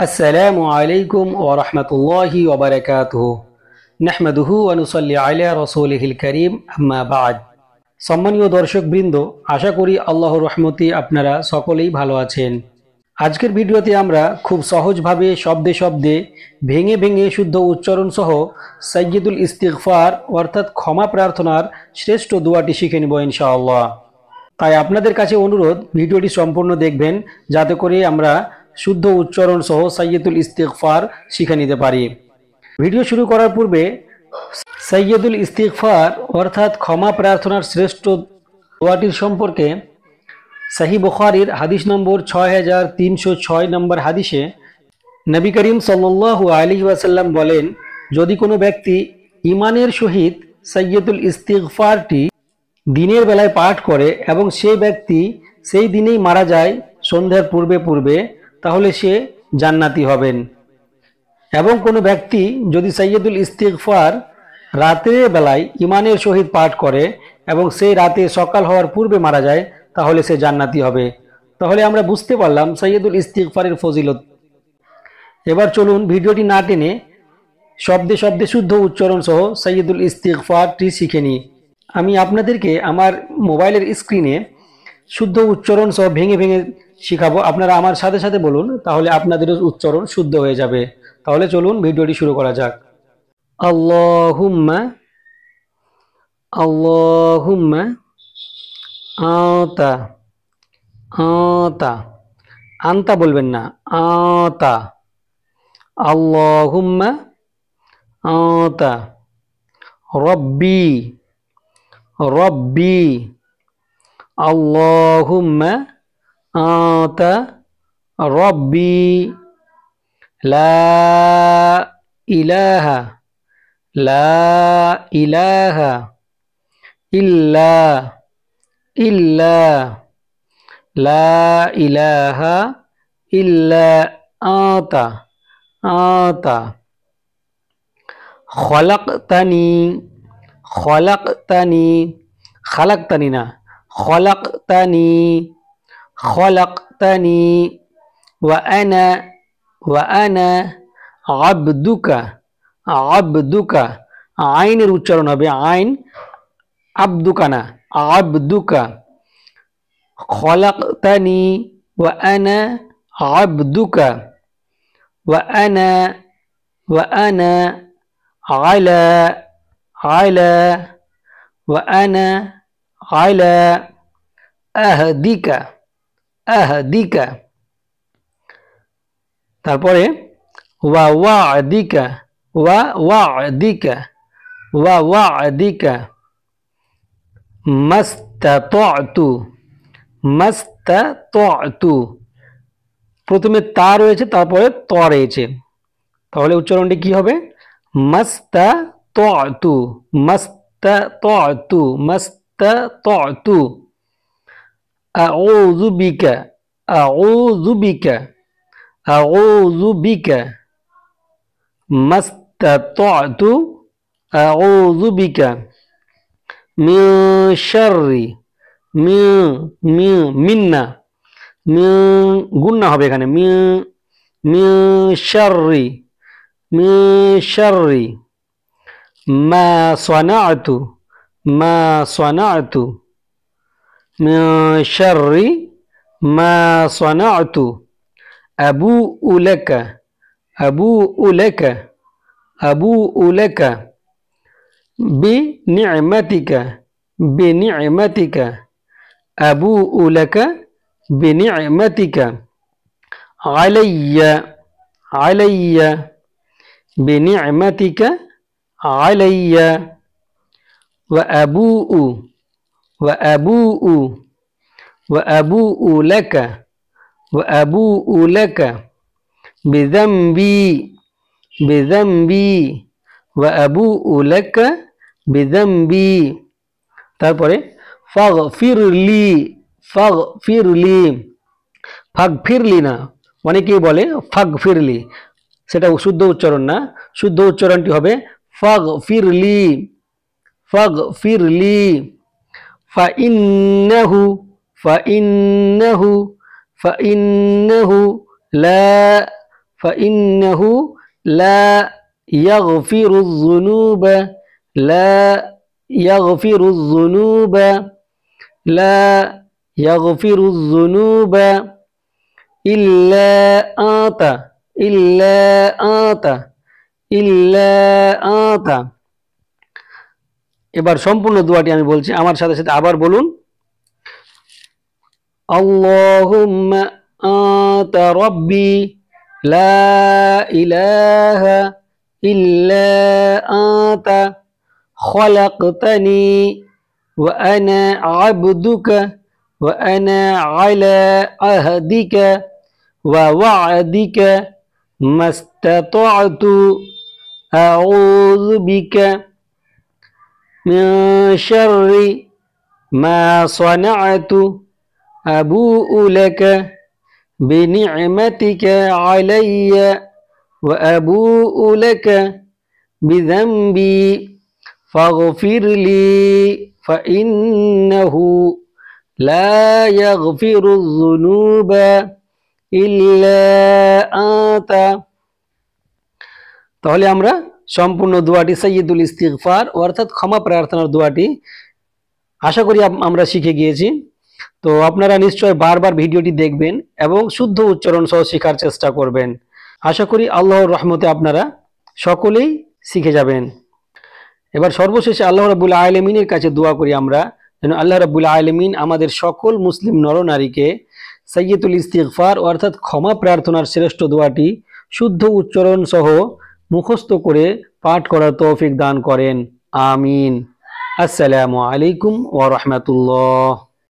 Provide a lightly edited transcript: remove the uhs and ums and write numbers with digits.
আসসালামু আলাইকুম ওয়া রাহমাতুল্লাহি ওয়া বারাকাতুহু নাহমাদুহু ওয়া নুসাল্লি আলা রাসূলিহিল কারীম আম্মা বা'দ। সম্মানীয় দর্শকবৃন্দ, আশা করি আল্লাহর রহমতে আপনারা সকলেই ভালো আছেন। আজকের ভিডিওতে আমরা খুব সহজভাবে শব্দে শব্দে ভেঙে ভেঙে শুদ্ধ উচ্চারণ সহ সাইয়্যিদুল ইস্তিগফার অর্থাৎ ক্ষমা প্রার্থনার শ্রেষ্ঠ দোয়াটি শিখে নেব ইনশাআল্লাহ। তাই আপনাদের কাছে অনুরোধ, ভিডিওটি সম্পূর্ণ দেখবেন যাতে করে আমরা শুদ্ধ উচ্চারণ সহ সাইয়্যিদুল ইস্তিগফার শিখে নিতে পারি। ভিডিও শুরু করার পূর্বে সাইয়্যিদুল ইস্তিগফার অর্থাৎ ক্ষমা প্রার্থনার শ্রেষ্ঠ দোয়াটির সম্পর্কে সহিহ বুখারীর হাদিস নম্বর 6306 নম্বর হাদিসে নবী করিম সাল্লাল্লাহু আলাইহি ওয়াসাল্লাম বলেন, যদি কোনো ব্যক্তি ঈমানের সহিত সাইয়্যিদুল ইস্তিগফারটি দিনের বেলায় পাঠ করে এবং সেই ব্যক্তি সেই দিনেই মারা যায় সন্ধ্যার পূর্বে পূর্বে, তাহলে সে জান্নাতি হবেন। এবং কোনো ব্যক্তি যদি সাইয়্যিদুল ইস্তিগফার রাতের বেলায় ঈমানের সহিত পাঠ করে এবং সেই রাতে সকাল হওয়ার পূর্বে মারা যায়, তাহলে সে জান্নাতি হবে। তাহলে আমরা বুঝতে পারলাম সাইয়্যিদুল ইস্তিগফারের ফজিলত। এবার চলুন ভিডিওটি না টেনে শব্দে শব্দে শুদ্ধ উচ্চারণ সহ সাইয়্যিদুল ইস্তিগফারটি শিখে নিই। আমি আপনাদেরকে আমার মোবাইলের স্ক্রিনে শুদ্ধ উচ্চারণ সহ ভেঙে ভেঙে শিখাবো, আপনারা আমার সাথে সাথে বলুন, তাহলে আপনাদেরও উচ্চারণ শুদ্ধ হয়ে যাবে। তাহলে চলুন ভিডিওটি শুরু করা যাক। আল্লাহুম্মা আল্লাহুম্মা আতা আতা, আনতা বলবেন না, আতা। আল্লাহুম্মা আতা রব্বি রব্বি আল্লাহুম্মা আতা রব্বি লা ইলাহা লা ইলাহা ইল্লা ইল্লা লা ইলাহা ইল্লা আতা আতা খলাকতানি খলাকতানি, খালাকতানি না, খলাকতানি খলাকতানি ওয়া আনা আবদুকা আবদুকা, আইনের উচ্চারণ হবে আইন, আবদুকা না, আবদুকা। খলাকতানি ওয়া আনা আবদুকা ওয়া আনা আলা আলা ওয়া আনা আলা আহদিকা আহদিকা। তারপরে ওয়া ওয়াদিকা ওয়া ওয়াদিকা ওয়া ওয়াদিকা মাস্তাতু মাস্তাতু। প্রথমে তা রয়েছে, তারপরে ত রয়েছে, তাহলে উচ্চারণটি কি হবে? মাস্তাতু মাস্তাতু মাস্তাতু। আউযু বিকা আউযু বিকা আউযু বিকা মাস্তাতু আউযু বিকা মিন শাররি মিন্না গুন্না হবে এখানে, মিন শাররি মা সানাতু মিন শাররি মা সানাতু আবুউ লাকা আবুউ লাকা বিনি'মাতিকা আবুউ লাকা বিনি'মাতিকা আলাইয়া বিনি'মাতিকা আলাইয়া ওয়া আবুউ লাকা বিযামবি ওয়া আবুউ লাকা বিযামবি। তারপরে ফাগফিরলি ফাগফিরলি না, অনেকেই বলে ফাগফিরলি, সেটা শুদ্ধ উচ্চারণ না, শুদ্ধ উচ্চারণটি হবে ফাগফিরলি ফাগফিরলি ফাইন্নাহু ফাইন্নাহু ফাইন্নাহু লা فإنه لا يغفر الذنوب لا يغفر الذنوب لا يغفر الذنوب إلا أنت إلا أنت إلا أنت। এবার সম্পূর্ণ দোয়াটি আমি বলছি, আমার সাথে সাথে আবার বলুন। আল্লাহুম্মা আনতা রাব্বি লা ইলাহা ইল্লা আনতা খলাকতানি ওয়া আনা আবদুকা ওয়া আনা আলা আহদিকা ওয়া ওয়া'দিকা মাস্তাতা'তু আউযু বিকা মিন শাররি মা সানা'তু আবু'ু লাকা বিনি'মাতিকা আলাইয়া ওয়া আবু'ু লাকা বিযামবি ফাগফিরলি ফাইন্নাহু লা ইয়াগফিরুয যুনুবা ইল্লা আনতা। তাহলে আমরা সম্পূর্ণ দোয়াটি সাইয়্যিদুল ইস্তিগফার অর্থাৎ ক্ষমা প্রার্থনার দোয়াটি আশা করি আমরা শিখে গিয়েছি। তো আপনারা নিশ্চয় বারবার ভিডিওটি দেখবেন এবং শুদ্ধ উচ্চারণ সহ শেখার চেষ্টা করবেন। আশা করি আল্লাহর রহমতে আপনারা সকলেই শিখে যাবেন। এবার সর্বশেষে আল্লাহ রাব্বুল আলামিনের কাছে দোয়া করি আমরা, যেন আল্লাহ রাব্বুল আলামিন আমাদের সকল মুসলিম নরনারীকে সাইয়্যিদুল ইস্তিগফার অর্থাৎ ক্ষমা প্রার্থনার শ্রেষ্ঠ দোয়াটি শুদ্ধ উচ্চারণ সহ মুখস্থ করে পাঠ করার তৌফিক দান করেন। আমিন। আসসালামু আলাইকুম ওয়া রাহমাতুল্লাহ।